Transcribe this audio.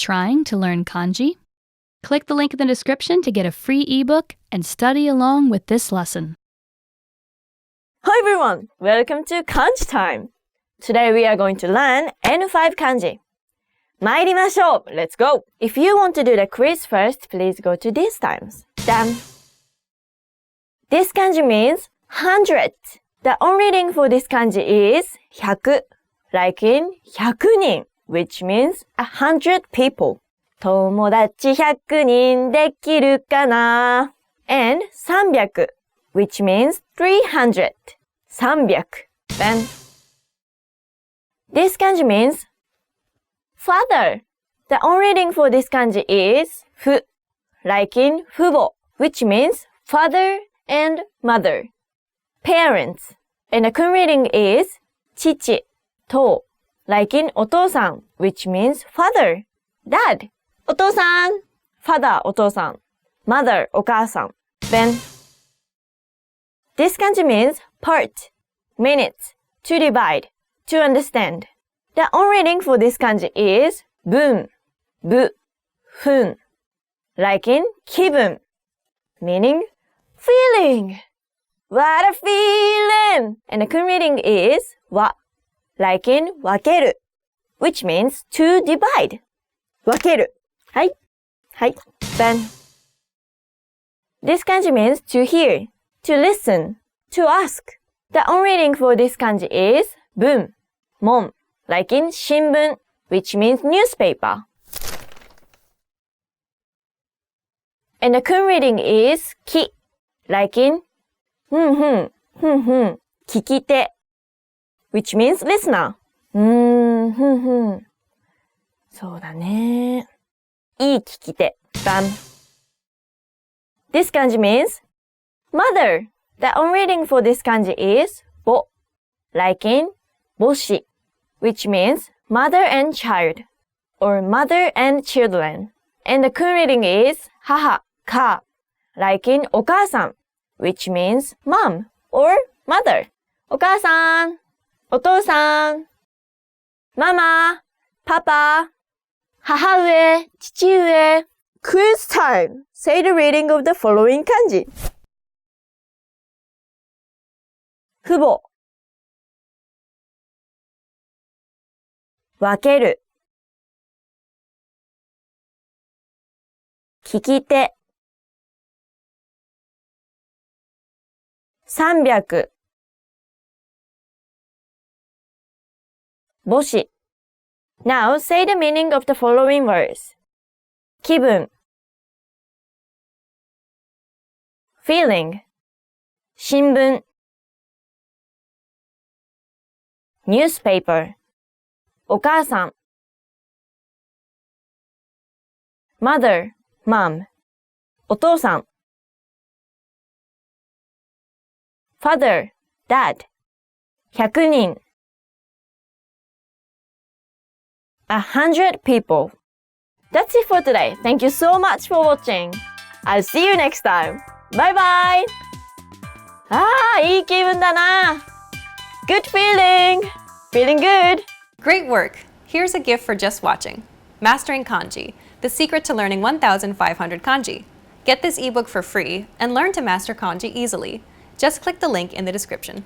trying to learn kanji? Click the link in the description to get a free ebook and study along with this lesson. Hi everyone! Welcome to Kanji time! Today we are going to learn N5 kanji. 参りましょう! Let's go! If you want to do the quiz first, please go to these times. Done! This kanji means 100. The on reading for this kanji is 100, like in 100人, which means 100 people. 友達100人できるかな? And 300, which means 300. 300. Then, this kanji means father. The on reading for this kanji is 父, like in 父母, which means father and mother. Parents. And the kun reading is 父, 父, like in お父さん, which means father, dad. お父さん father お父さん mother お母さん Then this kanji means part, minutes, to divide, to understand. The on reading for this kanji is 分 bu 分 like in 気分 meaning feeling. What a feeling! And the kun reading is わ like in 分ける which means to divide. 分けるはい。はい。Then, this kanji means to hear, to listen, to ask. The on reading for this kanji is 文、門, like in 新聞, which means newspaper. And the kun reading is き, like in 聞き手, which means listener. そうだね。いい聞き手。Done. This kanji means mother. The on reading for this kanji is 母, like in 母子, which means mother and child, or mother and children. And the kun reading is 母, か, like in お母さん, which means mom, or mother. お母さん、お父さん、ママ、パパ、母上、父上。Quiz time! Say the reading of the following kanji. 父母分ける聞き手300母子 Now say the meaning of the following words. 気分 feeling 新聞 newspaper お母さん mother, mom お父さん father, dad 100人100 people. That's it for today. Thank you so much for watching. I'll see you next time. Bye bye. いい気分だな. Good feeling. Feeling good. Great work. Here's a gift for just watching. Mastering Kanji, the secret to learning 1,500 kanji. Get this ebook for free and learn to master kanji easily. Just click the link in the description.